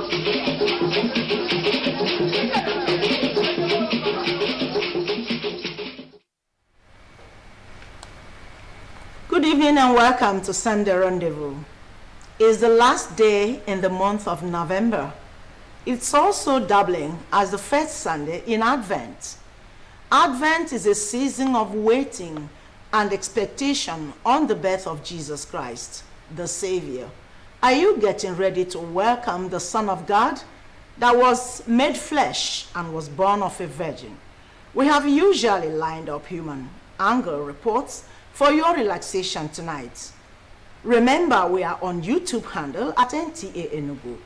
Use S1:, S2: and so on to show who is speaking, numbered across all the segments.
S1: Good evening and welcome to Sunday Rendezvous. It's the last day in the month of November. It's also doubling as the first Sunday in Advent. Advent is a season of waiting and expectation on the birth of Jesus Christ, the Savior. Are you getting ready to welcome the Son of God that was made flesh and was born of a virgin? We have usually lined up human angle reports for your relaxation tonight. Remember, we are on YouTube handle at Nta Enugu.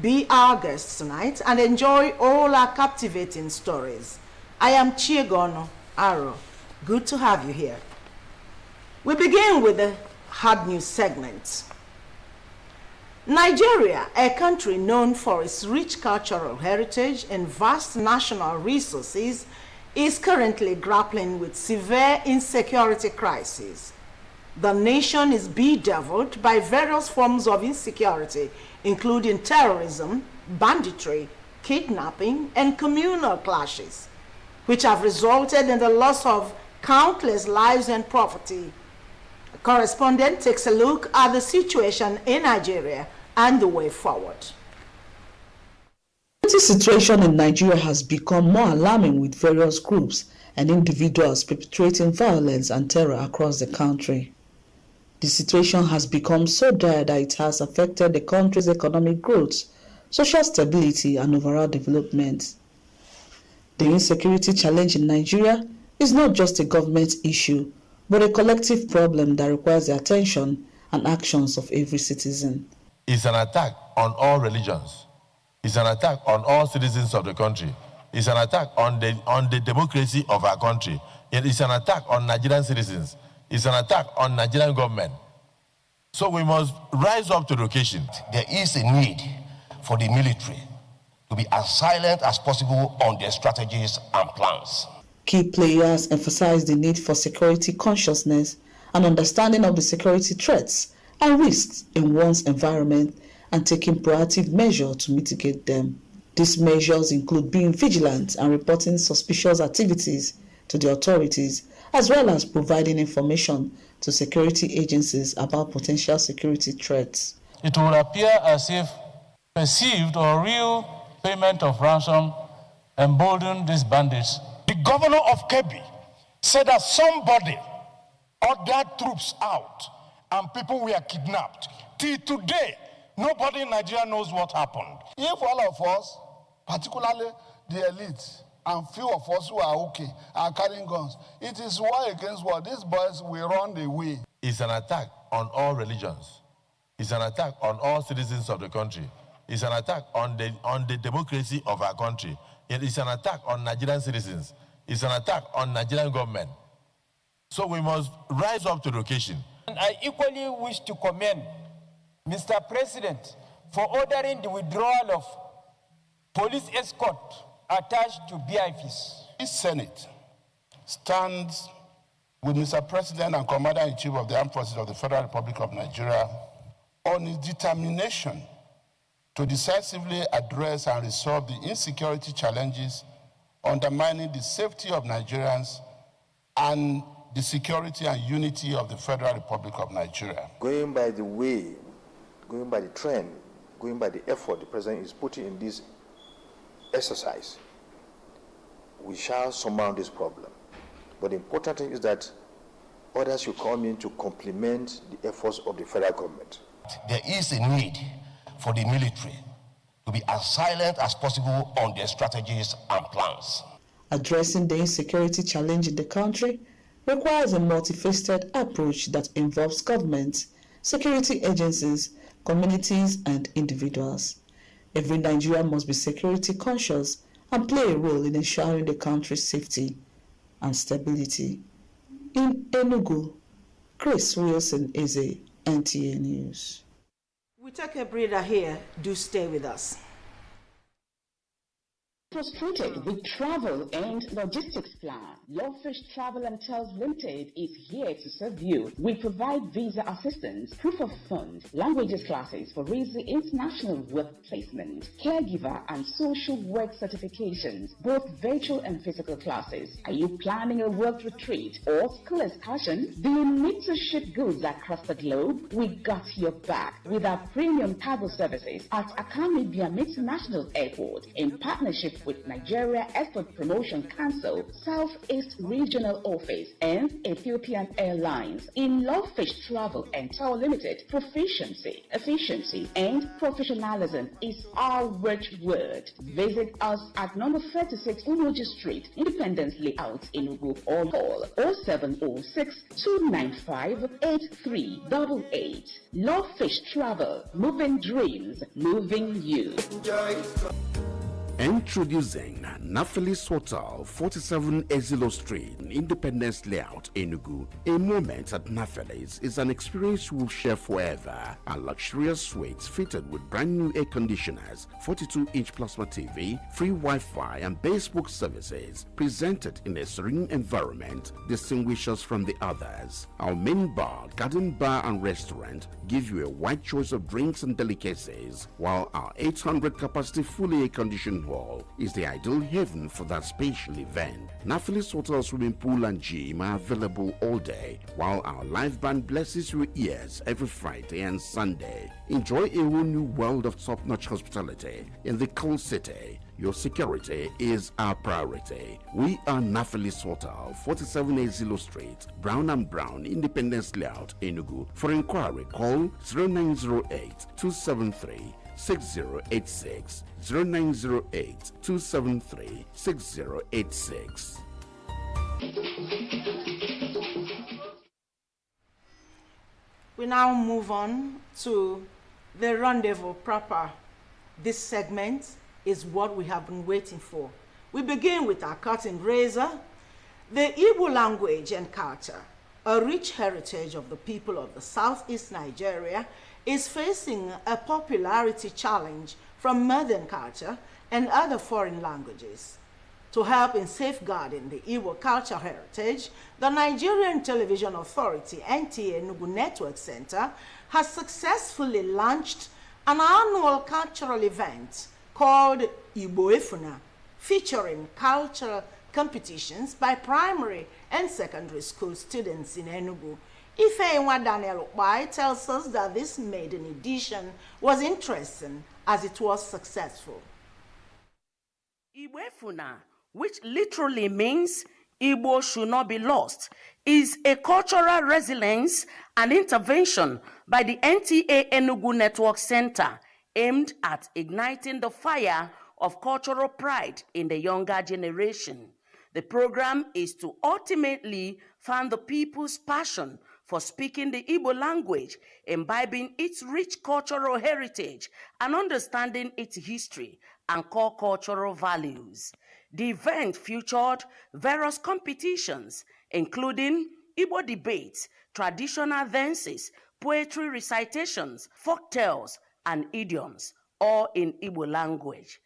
S1: Be our guest tonight and enjoy all our captivating stories. I am Chiegono Aro. Good to have you here. We begin with the hard news segment. Nigeria, a country known for its rich cultural heritage and vast national resources, is currently grappling with severe insecurity crisis. The nation is bedeviled by various forms of insecurity, including terrorism, banditry, kidnapping, and communal clashes, which have resulted in the loss of countless lives and property. A correspondent takes a look at the situation in Nigeria and the way forward.
S2: The situation in Nigeria has become more alarming, with various groups and individuals perpetrating violence and terror across the country. The situation has become so dire that it has affected the country's economic growth, social stability, and overall development. The insecurity challenge in Nigeria is not just a government issue, but a collective problem that requires the attention and actions of every citizen.
S3: It's an attack on all religions. It's an attack on all citizens of the country. It's an attack on the democracy of our country. It's an attack on Nigerian citizens. It's an attack on Nigerian government. So we must rise up to the occasion.
S4: There is a need for the military to be as silent as possible on their strategies and plans.
S2: Key players emphasize the need for security consciousness and understanding of the security threats and risks in one's environment, and taking proactive measures to mitigate them. These measures include being vigilant and reporting suspicious activities to the authorities, as well as providing information to security agencies about potential security threats.
S5: It will appear as if perceived or real payment of ransom emboldened these bandits.
S6: The governor of Kebbi said that somebody ordered troops out and people were kidnapped. Till today, nobody in Nigeria knows what happened.
S7: If all of us, particularly the elite, and few of us who are okay, are carrying guns, it is war against war. These boys will run away.
S3: It's an attack on all religions. It's an attack on all citizens of the country. It's an attack on the democracy of our country. It's an attack on Nigerian citizens. It's an attack on Nigerian government. So we must rise up to the occasion.
S8: And I equally wish to commend Mr. President for ordering the withdrawal of police escort attached to BIFs.
S7: This Senate stands with Mr. President and Commander-in-Chief of the Armed Forces of the Federal Republic of Nigeria on his determination to decisively address and resolve the insecurity challenges undermining the safety of Nigerians and the security and unity of the Federal Republic of Nigeria.
S9: Going by the way, going by the trend, going by the effort the President is putting in this exercise, we shall surmount this problem. But the important thing is that others should come in to complement the efforts of the federal government.
S4: There is a need for the military to be as silent as possible on their strategies and plans.
S2: Addressing the insecurity challenge in the country requires a multifaceted approach that involves governments, security agencies, communities, and individuals. Every Nigerian must be security conscious and play a role in ensuring the country's safety and stability. In Enugu, Chris Wilson is a NTA News.
S1: We take a breather here. Do stay with us.
S10: Frustrated with travel and logistics plan? Lovefish Travel and Tours Limited is here to serve you. We provide visa assistance, proof of funds, languages classes for easy international work placement, caregiver and social work certifications, both virtual and physical classes. Are you planning a work retreat or school excursion? Do you need to ship goods across the globe? We got your back with our premium cargo services at Akami Biam International Airport in partnership with Nigeria Export Promotion Council, Southeast Regional Office, and Ethiopian Airlines. In Lovefish Travel and Tour Limited, proficiency, efficiency, and professionalism is our watchword. Visit us at number 36 Umoji Street, Independence Layout, Enugu, or call 0706 295 8388. Lovefish Travel, moving dreams, moving you.
S11: Introducing Naphtali's Hotel, 47 Ezilo Street, Independence Layout, Enugu. A moment at Naphtali's is an experience you will share forever. A luxurious suites fitted with brand new air conditioners, 42-inch plasma TV, free Wi-Fi, and bespoke services, presented in a serene environment, distinguish us from the others. Our main bar, garden bar, and restaurant give you a wide choice of drinks and delicacies, while our 800 capacity fully air-conditioned hall is the ideal haven for that special event. Naphtali's Hotel swimming pool and gym are available all day, while our live band blesses your ears every Friday and Sunday. Enjoy a whole new world of top-notch hospitality in the cool city. Your security is our priority. We are Naphtali's Hotel, 47 Ezilo Street, Brown and Brown, Independence Layout, Enugu. For inquiry, call 0908-273-6086, 0908-273-6086.
S1: We now move on to the rendezvous proper. This segment is what we have been waiting for. We begin with our curtain raiser. The Igbo language and culture, a rich heritage of the people of the southeast Nigeria, is facing a popularity challenge from modern culture and other foreign languages. To help in safeguarding the Igbo culture heritage, the Nigerian Television Authority Nta Enugu Network Center has successfully launched an annual cultural event called Igbo Efuna, featuring cultural competitions by primary and secondary school students in Enugu. Ifeanyi Daniel Ukpai tells us that this maiden edition was interesting as it was successful.
S12: Igbo Efuna, which literally means Igbo should not be lost, is a cultural resilience and intervention by the Nta Enugu Network Center aimed at igniting the fire of cultural pride in the younger generation. The program is to ultimately fan the people's passion for speaking the Igbo language, imbibing its rich cultural heritage, and understanding its history and core cultural values. The event featured various competitions, including Igbo debates, traditional dances, poetry recitations, folk tales, and idioms, all in Igbo language.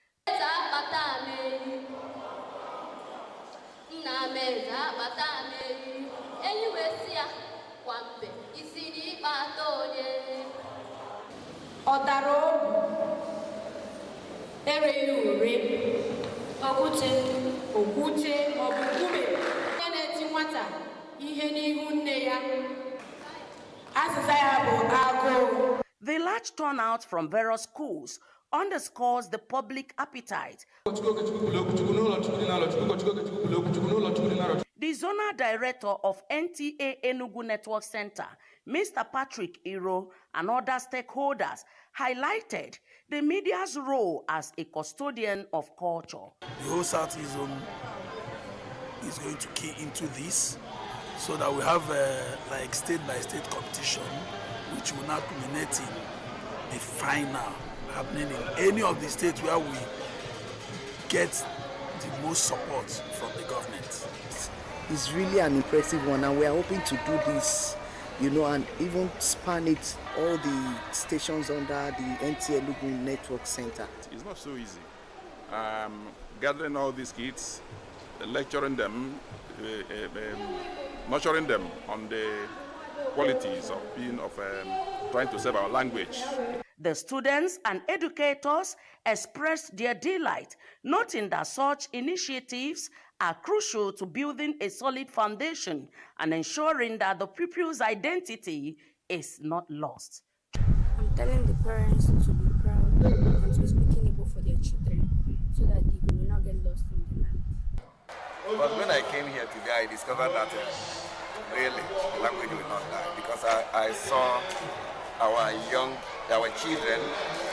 S12: The large turnout from various schools underscores the public appetite. The zonal director of Nta Enugu Network Center, Mr. Patrick Iro, and other stakeholders highlighted the media's role as a custodian of culture.
S13: The whole Southeast Zone is going to key into this so that we have like state-by-state competition, which will now culminate in the final happening in any of the states where we get the most support from the government.
S14: It's really an impressive one, and we are hoping to do this, and even span it all the stations under the Nta Enugu Network Center.
S15: It's not so easy. gathering all these kids, lecturing them, nurturing them on the qualities of trying to save our language.
S12: The students and educators expressed their delight, noting that such initiatives are crucial to building a solid foundation and ensuring that the pupil's identity is not lost.
S16: I'm telling the parents to be proud and to be speaking Igbo for their children so that they will not get lost in the land.
S17: But when I came here today, I discovered that really the language will not die, because I saw our children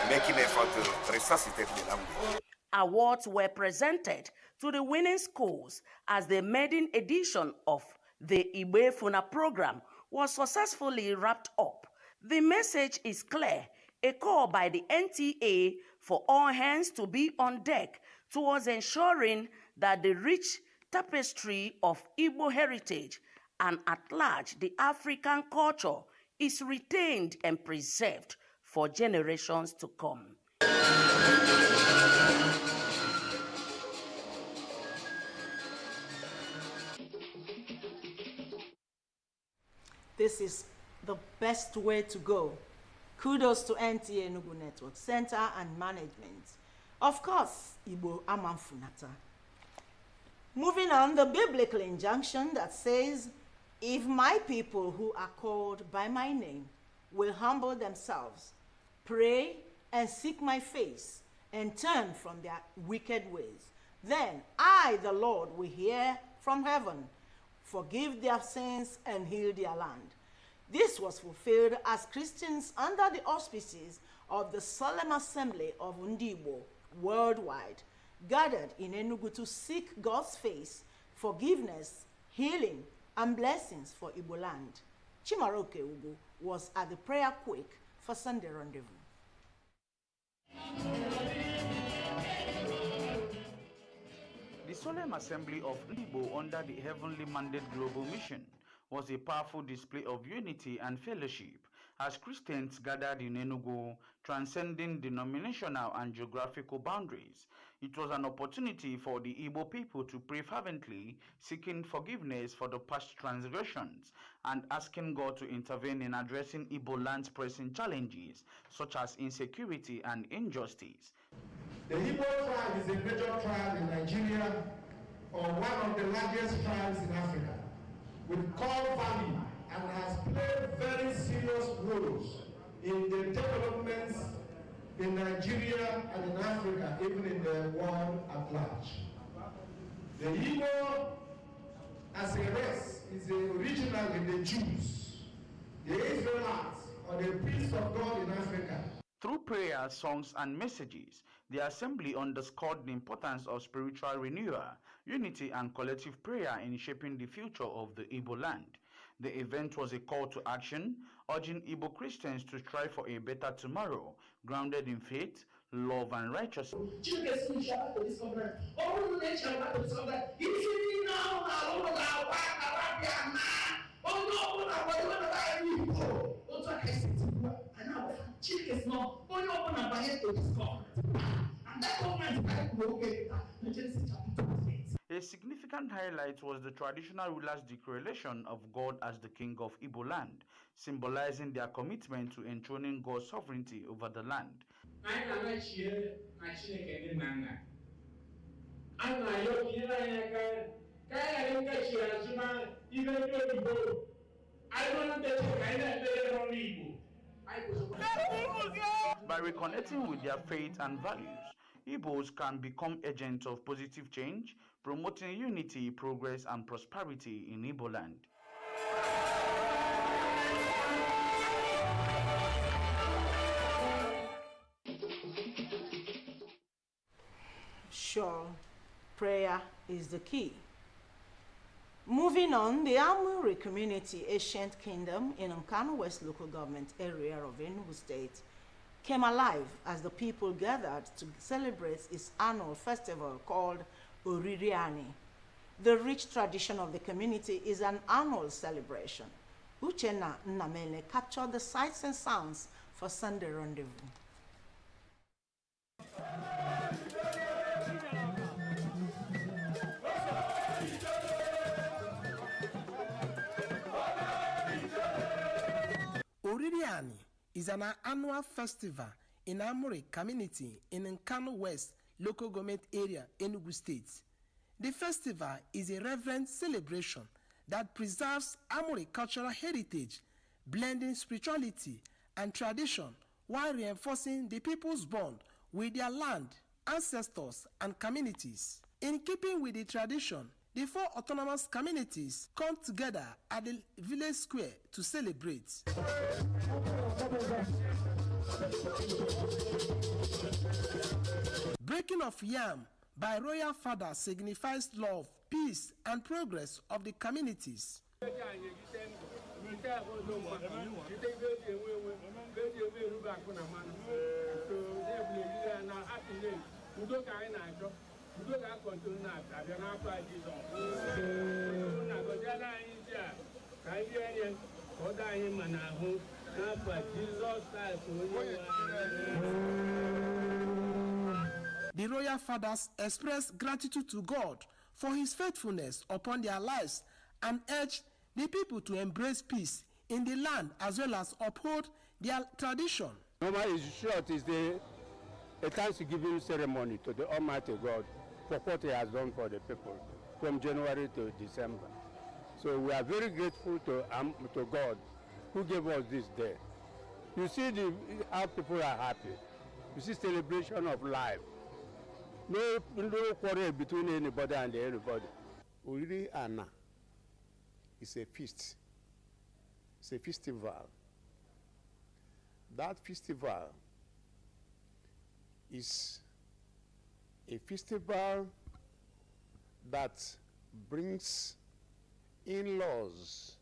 S17: making effort to resuscitate the language.
S12: Awards were presented to the winning schools as the maiden edition of the Igbo Efuna program was successfully wrapped up. The message is clear, a call by the NTA for all hands to be on deck towards ensuring that the rich tapestry of Igbo heritage and at large the African culture is retained and preserved for generations to come.
S1: This is the best way to go. Kudos to Nta Enugu Network Center and management. Of course, Igbo Amanfunata. Moving on, the biblical injunction that says, if my people who are called by my name will humble themselves, pray and seek my face, and turn from their wicked ways, then I, the Lord, will hear from heaven, forgive their sins, and heal their land. This was fulfilled as Christians under the auspices of the Solemn Assembly of Ndibo worldwide gathered in Enugu to seek God's face, forgiveness, healing, and blessings for Igbo land. Chimaroke Ugu was at the prayer quake for Sunday Rendezvous.
S18: The Solemn Assembly of Ndibo under the Heavenly Mandate Global Mission was a powerful display of unity and fellowship as Christians gathered in Enugu, transcending denominational and geographical boundaries. It was an opportunity for the Igbo people to pray fervently, seeking forgiveness for the past transgressions and asking God to intervene in addressing Igbo land's pressing challenges such as insecurity and injustice.
S19: The Igbo tribe is a major tribe in Nigeria, or one of the largest tribes in Africa, with core value, and has played very serious roles in the developments in Nigeria and in Africa, even in the world at large. The Igbo, as a race, is originally the Jews, the Israelites, or the priests of God in Africa.
S18: Through prayers, songs, and messages, the assembly underscored the importance of spiritual renewal, unity, and collective prayer in shaping the future of the Igbo land. The event was a call to action, urging Igbo Christians to strive for a better tomorrow, grounded in faith, love, and righteousness. A significant highlight was the traditional rulers' declaration of God as the King of Igbo land, symbolizing their commitment to enthroning God's sovereignty over the land. By reconnecting with their faith and values, Igbos can become agents of positive change, promoting unity, progress, and prosperity in Igbo land.
S1: Sure, prayer is the key. Moving on, the Amuri Community Ancient Kingdom in Nkanu West Local Government area of Enugu State came alive as the people gathered to celebrate its annual festival called Oririani. The rich tradition of the community is an annual celebration. Uchenna Nnamele captured the sights and sounds for Sunday Rendezvous.
S20: Oririani is an annual festival in Amuri community in Nkanu West local government area, Enugu State. The festival is a reverent celebration that preserves Amuri cultural heritage, blending spirituality and tradition while reinforcing the people's bond with their land, ancestors, and communities. In keeping with the tradition, the 4 autonomous communities come together at the village square to celebrate. Breaking of yam by royal father signifies love, peace, and progress of the communities. The royal fathers express gratitude to God for his faithfulness upon their lives and urge the people to embrace peace in the land as well as uphold their tradition.
S21: Normally, it's short, is a Thanksgiving ceremony to the Almighty God for what he has done for the people from January to December. So we are very grateful to God who gave us this day. You see how people are happy. You see celebration of life. No quarrel between anybody and anybody.
S22: Oriri Ana is a feast. It's a festival. That festival is a festival that brings in-laws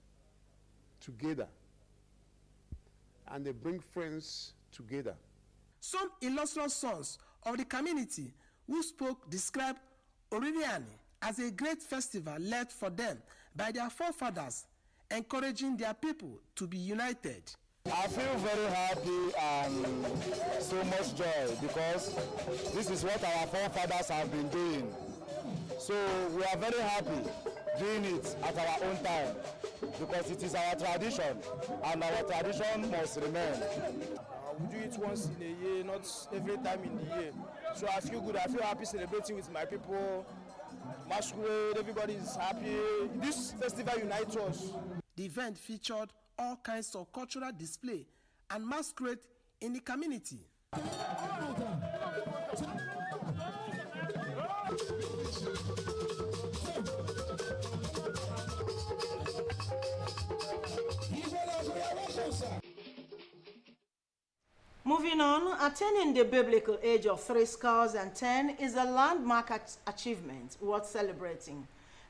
S22: together and they bring friends together.
S20: Some illustrious sons of the community who spoke described Oririani as a great festival led for them by their forefathers, encouraging their people to be united.
S23: I feel very happy and so much joy because this is what our forefathers have been doing. So we are very happy doing it at our own time because it is our tradition and our tradition must remain.
S24: We do it once in a year, not every time in the year. So I feel good, I feel happy celebrating with my people. Masquerade, everybody is happy. This festival unites us.
S20: The event featured all kinds of cultural display and masquerade in the community.
S1: Moving on, attaining the biblical age of 10 is a landmark achievement worth celebrating.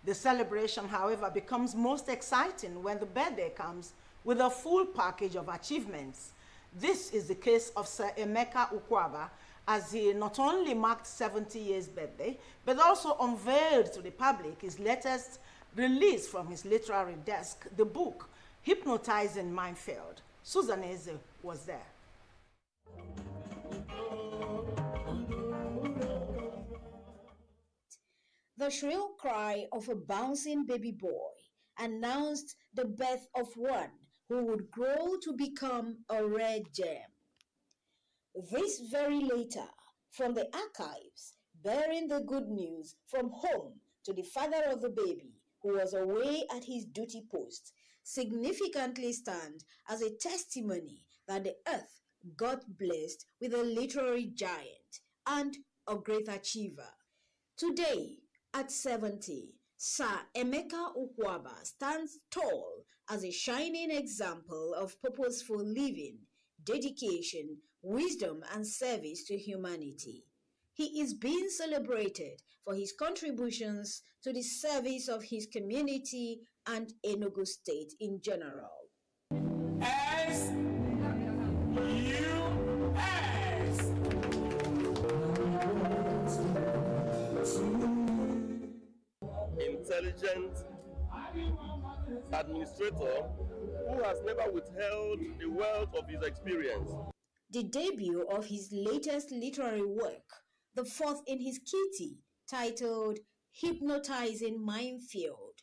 S1: The celebration, however, becomes most exciting when the birthday comes with a full package of achievements. This is the case of Sir Emeka Ukwaba, as he not only marked 70 years birthday, but also unveiled to the public his latest release from his literary desk, the book Hypnotizing Minefield. Susan Eze was there.
S25: The shrill cry of a bouncing baby boy announced the birth of one who would grow to become a rare gem. This very letter from the archives, bearing the good news from home to the father of the baby who was away at his duty post, significantly stands as a testimony that the earth got blessed with a literary giant and a great achiever. Today, at 70, Sir Emeka Ukwaba stands tall as a shining example of purposeful living, dedication, wisdom, and service to humanity. He is being celebrated for his contributions to the service of his community and Enugu State in general.
S26: Intelligent administrator who has never withheld the wealth of his experience.
S25: The debut of his latest literary work, the fourth in his kitty, titled Hypnotizing Minefield.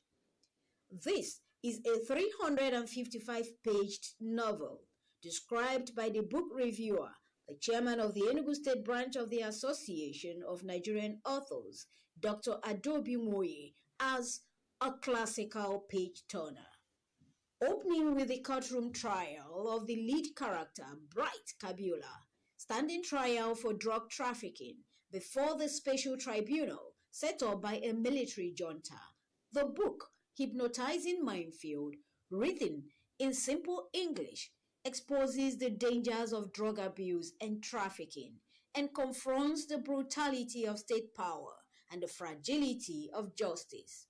S25: This is a 355-page novel described by the book reviewer, the chairman of the Enugu State branch of the Association of Nigerian Authors, Dr. Adobe Moye, as a classical page-turner. Opening with the courtroom trial of the lead character, Bright Kabiola, standing trial for drug trafficking before the special tribunal set up by a military junta. The book, Hypnotizing Minefield, written in simple English, exposes the dangers of drug abuse and trafficking and confronts the brutality of state power and the fragility of justice.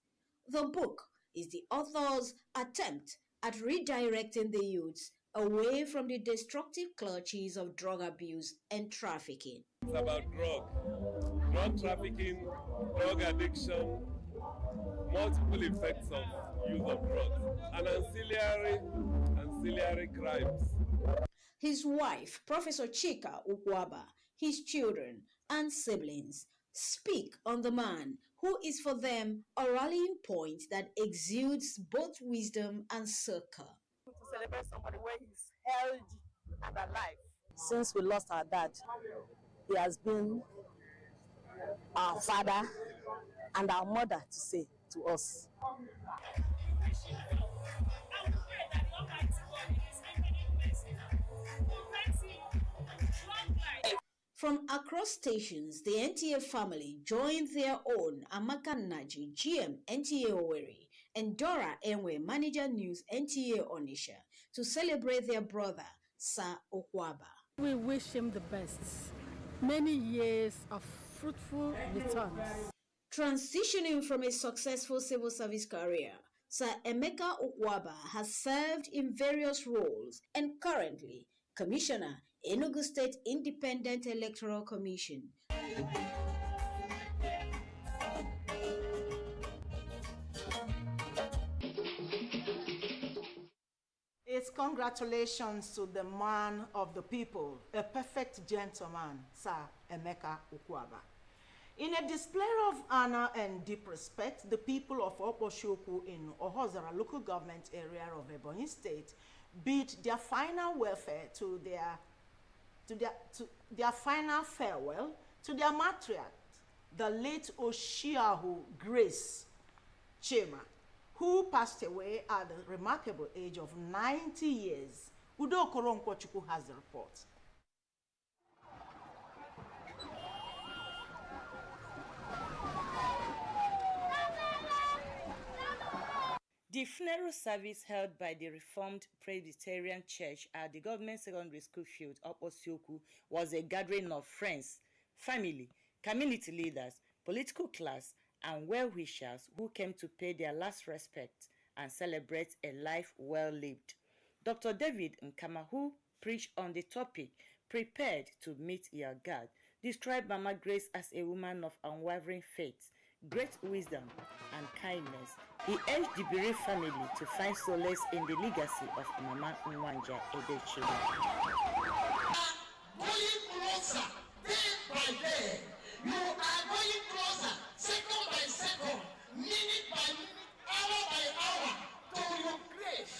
S25: The book is the author's attempt at redirecting the youths away from the destructive clutches of drug abuse and trafficking.
S3: It's about drug trafficking, drug addiction, multiple effects of use of drugs, and ancillary crimes.
S25: His wife, Professor Chika Ukwaba, his children and siblings speak on the man who is for them a rallying point that exudes both wisdom and succor.
S5: To celebrate somebody where he's healthy and alive.
S6: Since we lost our dad, he has been our father and our mother to say to us.
S25: From across stations, the NTA family joined their own Amaka Naji, GM NTA Owerri, and Dora Enwe, Manager News NTA Onisha, to celebrate their brother, Sir Okwaba.
S7: We wish him the best. Many years of fruitful returns.
S25: Transitioning from a successful civil service career, Sir Emeka Okwaba has served in various roles and currently Commissioner, Enugu State Independent Electoral Commission.
S1: It's congratulations to the man of the people, a perfect gentleman, Sir Emeka Okwaba. In a display of honor and deep respect, the people of Okposhoku in Ohozara local government area of Ebonyi State bid their final welfare to their final farewell to their matriarch, the late Oshiahu Grace Chima, who passed away at the remarkable age of 90 years. Udo Koronkwochukwu has the report.
S8: The funeral service held by the Reformed Presbyterian Church at the Government Secondary School field, Okposhoku, was a gathering of friends, family, community leaders, political class, and well-wishers who came to pay their last respect and celebrate a life well lived. Dr. David Nkama, who preached on the topic, Prepared to Meet Your God, described Mama Grace as a woman of unwavering faith, great wisdom, and kindness. He urged the Biri family to find solace in the legacy of Mama Nwanja Edechi.
S9: Going closer, day by day. You are going closer, second by second, minute by minute, hour by hour, to your grave.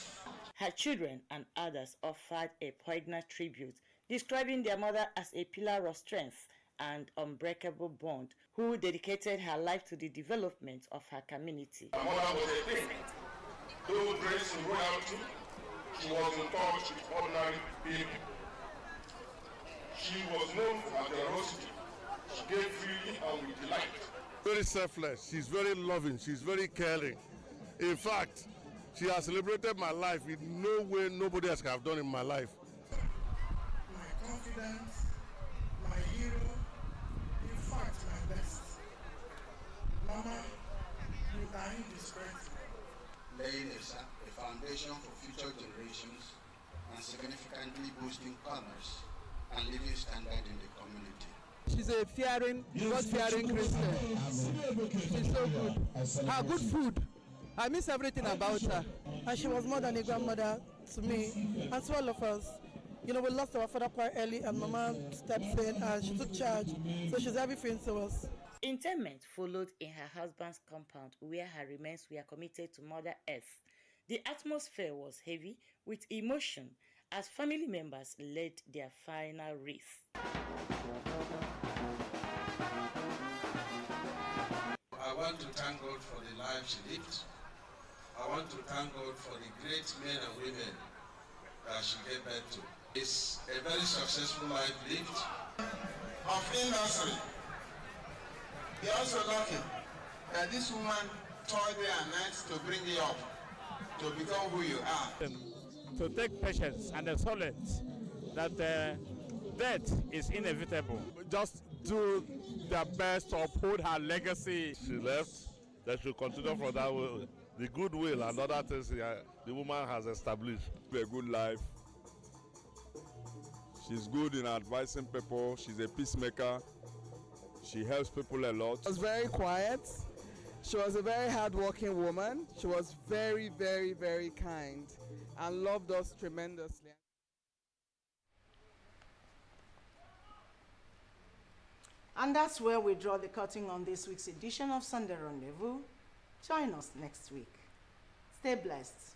S8: Her children and others offered a poignant tribute, describing their mother as a pillar of strength and unbreakable bond, who dedicated her life to the development of her community.
S15: My mother was a thing. Though dressed in royalty, she was in touch with ordinary people. She was known for her generosity. She gave freely and with delight.
S22: Very selfless. She's very loving. She's very caring. In fact, she has celebrated my life in no way nobody else can have done in my life.
S19: My confidence, my hero, in fact, my best. Mama, you are indescribable.
S27: Laying a foundation for future generations and significantly boosting commerce and living standard in the community.
S7: She's a fearing, God-fearing Christian. She's so good. Her good food. I miss everything about her. And she was more than a grandmother to me and to all of us. You know, we lost our father quite early and Mama stepped in and she took charge. So she's everything to us.
S8: Interment followed in her husband's compound, where her remains were committed to Mother Earth. The atmosphere was heavy with emotion as family members led their final wreath.
S27: I want to thank God for the life she lived. I want to thank God for the great men and women that she gave birth to. It's a very successful life lived.
S9: Of industry. You're also lucky that this woman toiled day and night to bring you up, to become who you are.
S2: To take patience and the solace that death is inevitable. Just do their best to uphold her legacy.
S22: She left, that should continue from that way. The goodwill and other things the woman has established.
S4: A good life. She's good in advising people. She's a peacemaker. She helps people a lot.
S10: She was very quiet. She was a very hardworking woman. She was very, very, very kind and loved us tremendously.
S1: And that's where we draw the curtain on this week's edition of Sunday Rendezvous. Join us next week. Stay blessed.